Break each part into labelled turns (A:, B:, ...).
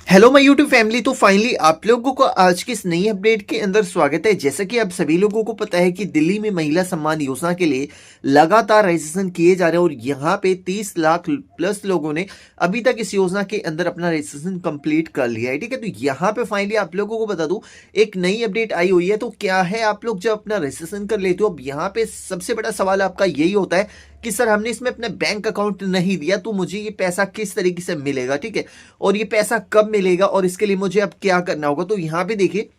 A: Hello my YouTube family. तो finally आप लोगों को आज की इस नई अपडेट के अंदर स्वागत है। जैसा कि आप सभी लोगों को पता है कि दिल्ली में महिला सम्मान योजना के लिए लगातार रजिस्ट्रेशन किए जा रहे हैं और यहाँ पे 30 लाख प्लस लोगों ने अभी तक इस योजना के अंदर अपना रजिस्ट्रेशन कंप्लीट कर लिया है। ठीक है, तो यहाँ पे फाइनली आप लोगों को बता दूं एक नई अपडेट आई हुई है। तो क्या है, आप लोग जब अपना रजिस्ट्रेशन कर लेते हो, अब यहाँ पे सबसे बड़ा सवाल आपका यही होता है कि सर हमने इसमें अपना बैंक अकाउंट नहीं दिया तो मुझे ये पैसा किस तरीके से मिलेगा। ठीक है, और ये पैसा कब मिलेगा और इसके लिए मुझे अब क्या करना होगा। तो यहाँ पे देखिए,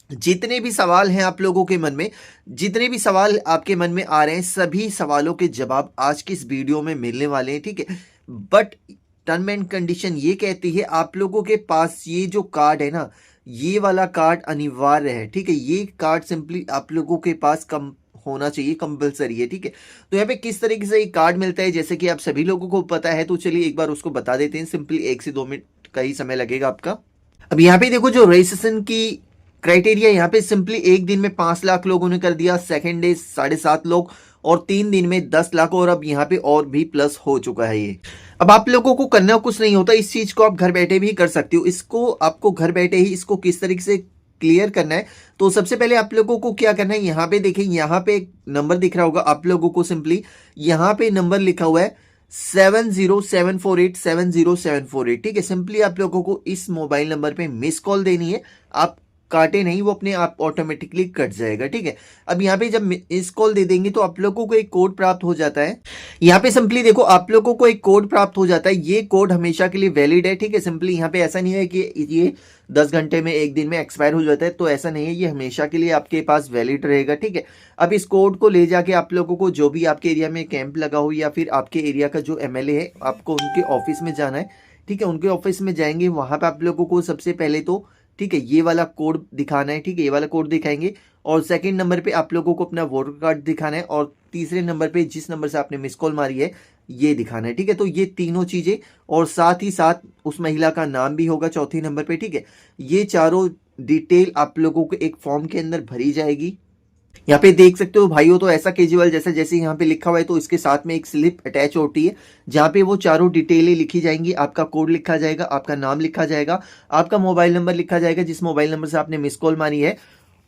A: जितने भी सवाल हैं आप लोगों के मन में, जितने भी सवाल आपके मन में आ रहे हैं, सभी सवालों के जवाब आज की इस वीडियो में मिलने वाले हैं। ठीक है, बट टर्म एंड कंडीशन ये कहती है आप लोगों के पास ये जो कार्ड है ना, ये वाला कार्ड अनिवार्य है। ठीक है, ये कार्ड सिंपली आप लोगों के पास कम होना चाहिए, कंपलसरी है। ठीक है, तो यहाँ पे किस तरीके से ये कार्ड मिलता है, जैसे कि आप सभी लोगों को पता है, तो चलिए एक बार उसको बता देते हैं। सिंपली 1 से 2 मिनट का ही समय लगेगा आपका। अब यहाँ पे देखो, जो रजिस्ट्रेशन की क्राइटेरिया यहाँ पे सिंपली एक दिन में 5 लाख लोगों ने कर दिया, सेकेंड डे 7.5 लोग, और 3 दिन में 10 लाख, और अब यहाँ पे और भी प्लस हो चुका है ये। अब आप लोगों को करना कुछ नहीं होता, इस चीज को आप घर बैठे भी कर सकते हो। इसको आपको घर बैठे ही इसको किस तरीके से क्लियर करना है, तो सबसे पहले आप लोगों को क्या करना है, यहाँ पे देखिए, यहाँ पे एक नंबर दिख रहा होगा आप लोगों को। सिंपली यहाँ पे नंबर लिखा हुआ है 7074870748। ठीक है, सिंपली आप लोगों को इस मोबाइल नंबर पे मिस कॉल देनी है। आप काटे नहीं, वो अपने आप ऑटोमेटिकली कट जाएगा। ठीक है, अब यहाँ पे जब मिस कॉल दे देंगे तो आप लोगों को एक कोड प्राप्त हो जाता है। यहाँ पे सिंपली देखो, आप लोगों को एक कोड प्राप्त हो जाता है, ये कोड हमेशा के लिए वैलिड है। ठीक है, सिंपली यहाँ पे ऐसा नहीं है कि ये 10 घंटे में, 1 दिन में एक्सपायर हो जाता है, तो ऐसा नहीं है, ये हमेशा के लिए आपके पास वैलिड रहेगा। ठीक है, अब इस कोड को ले जाके आप लोगों को जो भी आपके एरिया में कैंप लगा हो या फिर आपके एरिया का जो एमएलए है, आपको उनके ऑफिस में जाना है। ठीक है, उनके ऑफिस में जाएंगे, वहां पे आप लोगों को सबसे पहले तो, ठीक है, ये वाला कोड दिखाना है। ठीक है, ये वाला कोड दिखाएंगे, और सेकंड नंबर पे आप लोगों को अपना वोटर कार्ड दिखाना है, और तीसरे नंबर पे जिस नंबर से आपने मिस कॉल मारी है ये दिखाना है। ठीक है, तो ये तीनों चीजें, और साथ ही साथ उस महिला का नाम भी होगा चौथे नंबर पे। ठीक है, ये चारों डिटेल आप लोगों को एक फॉर्म के अंदर भरी जाएगी। यहाँ पे देख सकते हो भाइयों, तो ऐसा केजुअल जैसे जैसे यहाँ पे लिखा हुआ है, तो इसके साथ में एक स्लिप अटैच होती है जहाँ पे वो चारों डिटेलें लिखी जाएंगी। आपका कोड लिखा जाएगा, आपका नाम लिखा जाएगा, आपका मोबाइल नंबर लिखा जाएगा जिस मोबाइल नंबर से आपने मिस कॉल मारी है,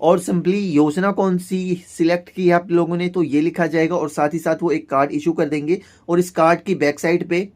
A: और सिंपली योजना कौन सी सिलेक्ट की है आप लोगों ने, तो ये लिखा जाएगा। और साथ ही साथ वो एक कार्ड इशू कर देंगे, और इस कार्ड की बैक साइड पे,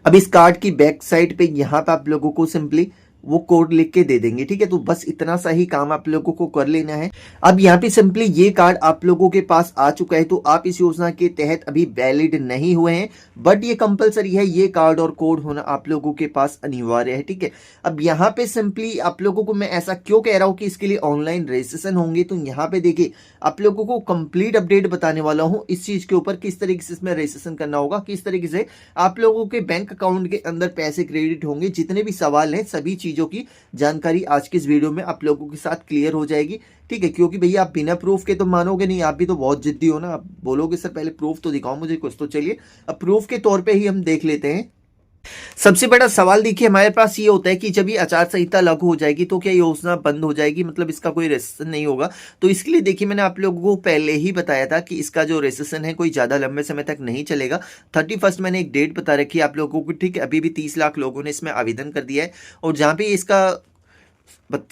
A: अब इस कार्ड की बैक साइड पे यहाँ पे आप लोगों को सिंपली वो कोड लिख के दे देंगे। ठीक है, तो बस इतना सा ही काम आप लोगों को कर लेना है। अब यहाँ पे सिंपली ये कार्ड आप लोगों के पास आ चुका है, तो आप इस योजना के तहत अभी वैलिड नहीं हुए हैं, बट ये कंपलसरी है, ये कार्ड और कोड होना आप लोगों के पास अनिवार्य है। ठीक है, अब यहाँ पे सिंपली आप लोगों को मैं ऐसा क्यों कह रहा हूँ कि इसके लिए ऑनलाइन रजिस्ट्रेशन होंगे, तो यहाँ पे देखिए, आप लोगों को कंप्लीट अपडेट बताने वाला हूँ इस चीज के ऊपर, किस तरीके से इसमें रजिस्ट्रेशन करना होगा, किस तरीके से आप लोगों के बैंक अकाउंट के अंदर पैसे क्रेडिट होंगे। जितने भी सवाल हैं सभी चीजों की जानकारी आज की इस वीडियो में आप लोगों के साथ क्लियर हो जाएगी। ठीक है, क्योंकि भैया आप बिना प्रूफ के तो मानोगे नहीं, आप भी तो बहुत जिद्दी हो ना, आप बोलोगे सर पहले प्रूफ तो दिखाओ मुझे कुछ। तो चलिए अब प्रूफ के तौर पे ही हम देख लेते हैं। सबसे बड़ा सवाल देखिए हमारे पास ये होता है कि जब ये आचार संहिता लागू हो जाएगी तो क्या योजना बंद हो जाएगी, मतलब इसका कोई रजिस्ट्रेशन नहीं होगा। तो इसके लिए देखिए, मैंने आप लोगों को पहले ही बताया था कि इसका जो रजिस्ट्रेशन है कोई ज्यादा लंबे समय तक नहीं चलेगा। 31 मैंने एक डेट बता रखी है आप लोगों को। ठीक है, अभी भी 30 लाख लोगों ने इसमें आवेदन कर दिया है, और जहां पे इसका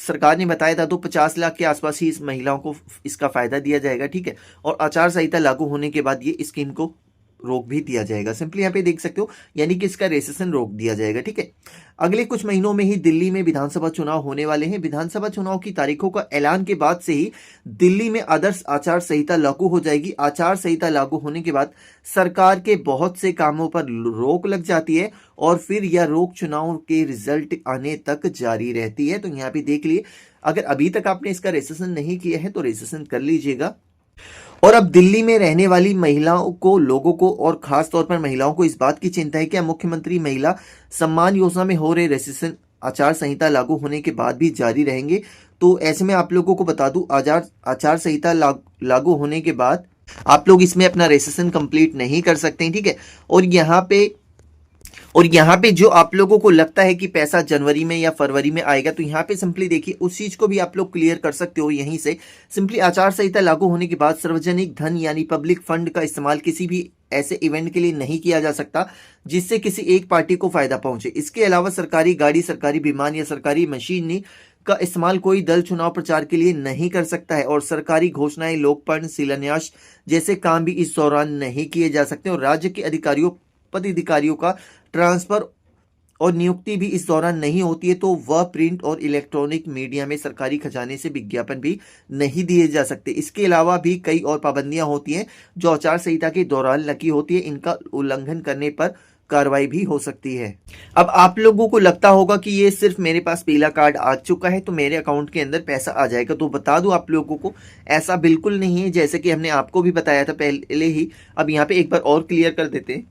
A: सरकार ने बताया था तो 50 लाख के आसपास ही इस महिलाओं को इसका फायदा दिया जाएगा। ठीक है, और आचार संहिता लागू होने के बाद ये स्कीम को रोक भी दिया जाएगा। सिंपली यहाँ पे देख सकते हो, यानी कि इसका रजिस्ट्रेशन रोक दिया जाएगा। ठीक है, अगले कुछ महीनों में ही दिल्ली में विधानसभा चुनाव होने वाले हैं। विधानसभा चुनाव की तारीखों का ऐलान के बाद से ही दिल्ली में आदर्श आचार संहिता लागू हो जाएगी। आचार संहिता लागू होने के बाद सरकार के बहुत से कामों पर रोक लग जाती है, और फिर यह रोक चुनाव के रिजल्ट आने तक जारी रहती है। तो यहाँ पे देख लिए, अगर अभी तक आपने इसका रजिस्ट्रेशन नहीं किया है तो रजिस्ट्रेशन कर लीजिएगा। और अब दिल्ली में रहने वाली महिलाओं को, लोगों को, और खास तौर पर महिलाओं को इस बात की चिंता है कि मुख्यमंत्री महिला सम्मान योजना में हो रहे रजिस्ट्रेशन आचार संहिता लागू होने के बाद भी जारी रहेंगे। तो ऐसे में आप लोगों को बता दूं, आचार संहिता लागू होने के बाद आप लोग इसमें अपना रजिस्ट्रेशन कंप्लीट नहीं कर सकते हैं। ठीक है, और यहाँ पे और यहाँ पे जो आप लोगों को लगता है कि पैसा जनवरी में या फरवरी में आएगा, तो यहाँ पे सिंपली देखिए उस चीज को भी आप लोग क्लियर कर सकते हो यहीं से। सिंपली आचार संहिता लागू होने के बाद सार्वजनिक धन यानी पब्लिक फंड का इस्तेमाल किसी भी ऐसे इवेंट के लिए नहीं किया जा सकता जिससे किसी एक पार्टी को फायदा पहुंचे। इसके अलावा सरकारी गाड़ी, सरकारी विमान या सरकारी मशीनरी का इस्तेमाल कोई दल चुनाव प्रचार के लिए नहीं कर सकता है, और सरकारी घोषणाएं, लोकपर्ण, शिलान्यास जैसे काम भी इस दौरान नहीं किए जा सकते। और राज्य के अधिकारियों, पदाधिकारियों का ट्रांसफर और नियुक्ति भी इस दौरान नहीं होती है, तो वह प्रिंट और इलेक्ट्रॉनिक मीडिया में सरकारी खजाने से विज्ञापन भी नहीं दिए जा सकते। इसके अलावा भी कई और पाबंदियां होती हैं जो आचार संहिता के दौरान लगी होती है, इनका उल्लंघन करने पर कार्रवाई भी हो सकती है। अब आप लोगों को लगता होगा कि ये सिर्फ मेरे पास पीला कार्ड आ चुका है तो मेरे अकाउंट के अंदर पैसा आ जाएगा, तो बता दूं आप लोगों को ऐसा बिल्कुल नहीं है, जैसे कि हमने आपको भी बताया था पहले ही। अब यहाँ पे एक बार और क्लियर कर देते हैं।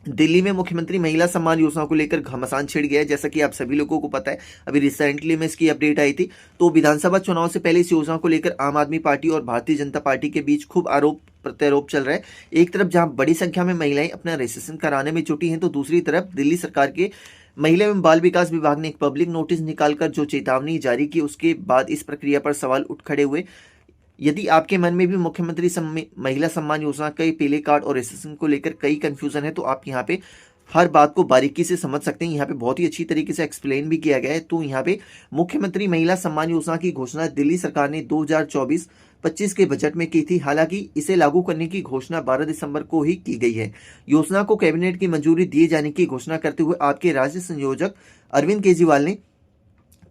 A: दिल्ली में मुख्यमंत्री महिला सम्मान योजना को लेकर घमासान छिड़ गया है, जैसा कि आप सभी लोगों को पता है। अभी रिसेंटली में इसकी अपडेट आई थी। तो विधानसभा चुनाव से पहले इस योजना को लेकर आम आदमी पार्टी और भारतीय जनता पार्टी के बीच खूब आरोप प्रत्यारोप चल रहा है। एक तरफ जहां बड़ी संख्या में महिलाएं अपना रजिस्ट्रेशन कराने में जुटी हैं, तो दूसरी तरफ दिल्ली सरकार के महिला एवं बाल विकास विभाग ने एक पब्लिक नोटिस निकालकर जो चेतावनी जारी की, उसके बाद इस प्रक्रिया पर सवाल उठ खड़े हुए। यदि आपके मन में भी मुख्यमंत्री महिला सम्मान योजना के पीले कार्ड और रजिस्ट्रेशन को लेकर कई कंफ्यूजन है, तो आप यहाँ पे हर बात को बारीकी से समझ सकते हैं। यहाँ पे बहुत ही अच्छी तरीके से एक्सप्लेन भी किया गया है। तो यहाँ पे मुख्यमंत्री महिला सम्मान योजना की घोषणा दिल्ली सरकार ने 2024-25 के बजट में की थी। हालांकि इसे लागू करने की घोषणा 12 दिसंबर को ही की गई है। योजना को कैबिनेट की मंजूरी दिए जाने की घोषणा करते हुए आपके राज्य संयोजक अरविंद केजरीवाल ने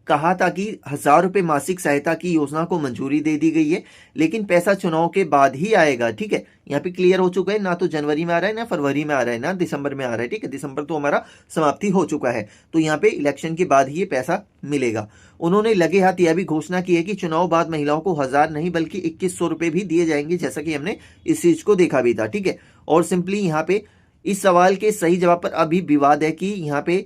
A: कहा था कि 1,000 रुपए मासिक सहायता की योजना को मंजूरी दे दी गई है, लेकिन पैसा चुनाव के बाद ही आएगा। ठीक है, यहाँ पे क्लियर हो चुका है, ना तो जनवरी में आ रहा है, ना फरवरी में आ रहा है, ना दिसंबर में आ रहा है। ठीक है, दिसंबर तो हमारा समाप्ति हो चुका है, तो यहाँ पे इलेक्शन के बाद ही ये पैसा मिलेगा। उन्होंने लगे हाथ यह भी घोषणा की है कि चुनाव बाद महिलाओं को 1,000 नहीं बल्कि 2,100 रुपए भी दिए जाएंगे, जैसा कि हमने इस चीज को देखा भी था। ठीक है, और सिंपली यहाँ पे इस सवाल के सही जवाब पर अभी विवाद है कि यहाँ पे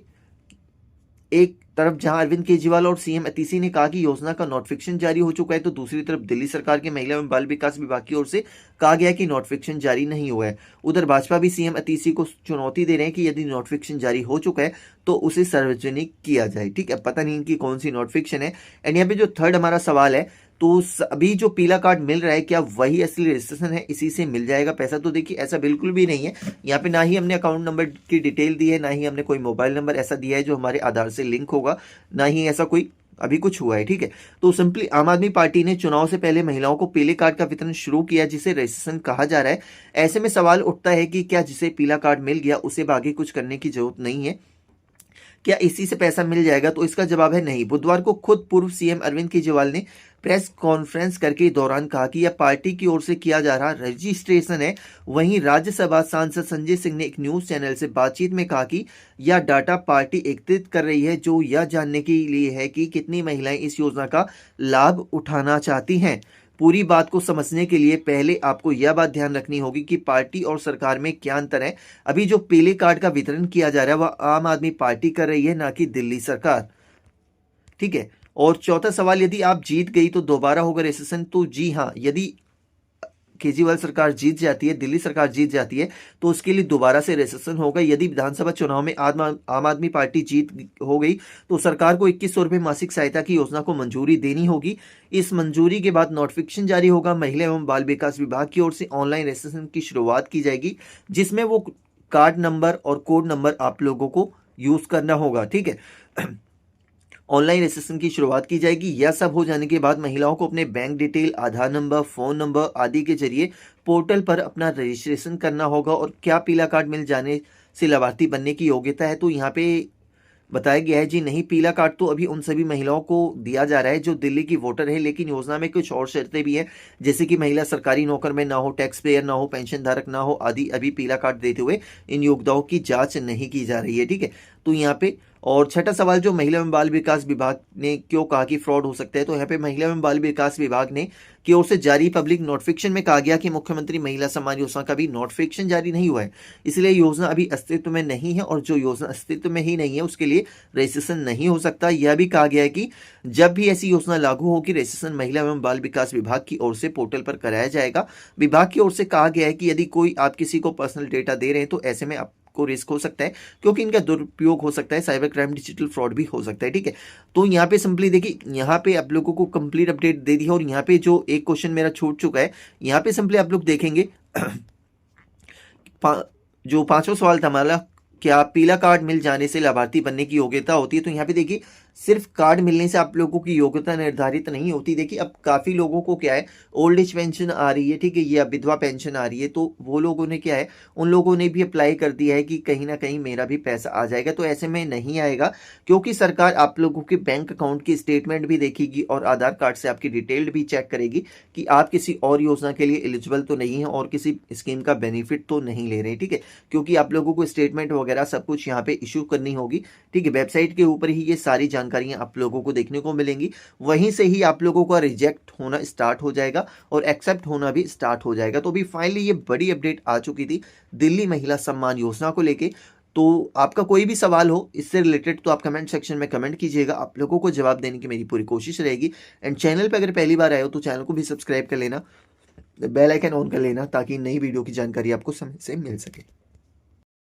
A: एक तरफ जहां अरविंद केजरीवाल और सीएम अतीसी ने कहा कि योजना का नोटिफिकेशन जारी हो चुका है, तो दूसरी तरफ दिल्ली सरकार के महिला एवं बाल विकास विभाग की ओर से कहा गया कि नोटिफिकेशन जारी नहीं हुआ है। उधर भाजपा भी सीएम अतीसी को चुनौती दे रहे हैं कि यदि नोटिफिकेशन जारी हो चुका है तो उसे सार्वजनिक किया जाए। ठीक है, पता नहीं इनकी कौन सी नोटिफिकेशन है। एंड यहाँ पे जो थर्ड हमारा सवाल है, तो अभी जो पीला कार्ड मिल रहा है क्या वही असली रजिस्ट्रेशन है, इसी से मिल जाएगा पैसा? तो देखिए ऐसा बिल्कुल भी नहीं है। यहाँ पे ना ही हमने अकाउंट नंबर की डिटेल दी है, ना ही हमने कोई मोबाइल नंबर ऐसा दिया है जो हमारे आधार से लिंक होगा, ना ही ऐसा कोई अभी कुछ हुआ है। ठीक है, तो सिंपली आम आदमी पार्टी ने चुनाव से पहले महिलाओं को पीले कार्ड का वितरण शुरू किया, जिसे रजिस्ट्रेशन कहा जा रहा है। ऐसे में सवाल उठता है कि क्या जिसे पीला कार्ड मिल गया उसे आगे कुछ करने की जरूरत नहीं है, क्या इसी से पैसा मिल जाएगा? तो इसका जवाब है नहीं। बुधवार को खुद पूर्व सीएम अरविंद केजरीवाल ने प्रेस कॉन्फ्रेंस करके दौरान कहा कि यह पार्टी की ओर से किया जा रहा रजिस्ट्रेशन है। वहीं राज्यसभा सांसद संजय सिंह ने एक न्यूज चैनल से बातचीत में कहा कि यह डाटा पार्टी एकत्रित कर रही है जो यह जानने के लिए है कि कितनी महिलाएं इस योजना का लाभ उठाना चाहती हैं। पूरी बात को समझने के लिए पहले आपको यह बात ध्यान रखनी होगी कि पार्टी और सरकार में क्या अंतर है। अभी जो पीले कार्ड का वितरण किया जा रहा है वह आम आदमी पार्टी कर रही है, ना कि दिल्ली सरकार। ठीक है, और चौथा सवाल, यदि आप जीत गई तो दोबारा होगा रजिस्ट्रेशन? तो जी हाँ, यदि केजरीवाल सरकार जीत जाती है, दिल्ली सरकार जीत जाती है, तो उसके लिए दोबारा से रजिस्ट्रेशन होगा। यदि विधानसभा चुनाव में आम आदमी पार्टी जीत हो गई तो सरकार को 2,100 रुपए मासिक सहायता की योजना को मंजूरी देनी होगी। इस मंजूरी के बाद नोटिफिकेशन जारी होगा। महिला एवं बाल विकास विभाग की ओर से ऑनलाइन रजिस्ट्रेशन की शुरुआत की जाएगी, जिसमें वो कार्ड नंबर और कोड नंबर आप लोगों को यूज करना होगा। ठीक है, ऑनलाइन रजिस्ट्रेशन की शुरुआत की जाएगी। यह सब हो जाने के बाद महिलाओं को अपने बैंक डिटेल, आधार नंबर, फोन नंबर आदि के जरिए पोर्टल पर अपना रजिस्ट्रेशन करना होगा। और क्या पीला कार्ड मिल जाने से लाभार्थी बनने की योग्यता है? तो यहाँ पे बताया गया है जी नहीं, पीला कार्ड तो अभी उन सभी महिलाओं को दिया जा रहा है जो दिल्ली की वोटर है, लेकिन योजना में कुछ और शर्तें भी हैं, जैसे कि महिला सरकारी नौकर में ना हो, टैक्स पेयर ना हो, पेंशन धारक ना हो आदि। अभी पीला कार्ड देते हुए इन योग्यताओं की जांच नहीं की जा रही है। ठीक है, तो यहाँ पे और छठा सवाल, जो महिला एवं बाल विकास विभाग ने क्यों कहा कि फ्रॉड हो सकता है, तो यहाँ पे महिला एवं बाल विकास विभाग ने की ओर से जारी पब्लिक नोटिफिकेशन में कहा गया कि मुख्यमंत्री महिला सम्मान योजना का भी नोटिफिकेशन जारी नहीं हुआ है, इसलिए योजना अभी अस्तित्व में नहीं है, और जो योजना अस्तित्व में ही नहीं है उसके लिए रजिस्ट्रेशन नहीं हो सकता। यह भी कहा गया है कि जब भी ऐसी योजना लागू होगी रजिस्ट्रेशन महिला एवं बाल विकास विभाग की ओर से पोर्टल पर कराया जाएगा। विभाग की ओर से कहा गया है कि यदि कोई आप किसी को पर्सनल डेटा दे रहे हैं तो ऐसे में आप आपको रिस्क हो सकता है, क्योंकि इनका दुरुपयोग हो सकता है, साइबर क्राइम, डिजिटल फ्रॉड भी हो सकता है, ठीक है। तो यहाँ पे सिंपली देखिए, यहाँ पे आप लोगों को कंप्लीट अपडेट दे दी है, और यहाँ पे जो एक क्वेश्चन मेरा छूट चुका है, यहाँ पे सिंपली आप लोग देखेंगे जो पांचवा सवाल था हमारा, क्या पीला कार्ड मिल जाने से लाभार्थी बनने की योग्यता होती है? तो यहाँ पे देखिए, सिर्फ कार्ड मिलने से आप लोगों की योग्यता निर्धारित नहीं होती। देखिए, अब काफी लोगों को क्या है, ओल्ड एज पेंशन आ रही है, ठीक है, या विधवा पेंशन आ रही है, तो वो लोगों ने क्या है, उन लोगों ने भी अप्लाई कर दिया है कि कहीं ना कहीं मेरा भी पैसा आ जाएगा। तो ऐसे में नहीं आएगा, क्योंकि सरकार आप लोगों के बैंक अकाउंट की स्टेटमेंट भी देखेगी और आधार कार्ड से आपकी डिटेल भी चेक करेगी कि आप किसी और योजना के लिए एलिजिबल तो नहीं है और किसी स्कीम का बेनिफिट तो नहीं ले रहे, ठीक है, क्योंकि आप लोगों को स्टेटमेंट वगैरह सब कुछ यहाँ पे इशू करनी होगी, ठीक है। वेबसाइट के ऊपर ही ये सारी जानकारियां आप लोगों को देखने को मिलेंगी, वहीं से ही आप लोगों का रिजेक्ट होना स्टार्ट हो जाएगा और एक्सेप्ट होना भी स्टार्ट हो जाएगा। तो अभी फाइनली ये बड़ी अपडेट आ चुकी थी दिल्ली महिला सम्मान योजना को लेके। तो आपका कोई भी सवाल हो इससे रिलेटेड, तो आप कमेंट सेक्शन में कमेंट कीजिएगा, आप लोगों को जवाब देने की मेरी पूरी कोशिश रहेगी। एंड चैनल पर अगर पहली बार आए हो तो चैनल को भी सब्सक्राइब कर लेना, बेल आइकन ऑन कर लेना, ताकि नई वीडियो की जानकारी आपको समय से मिल सके।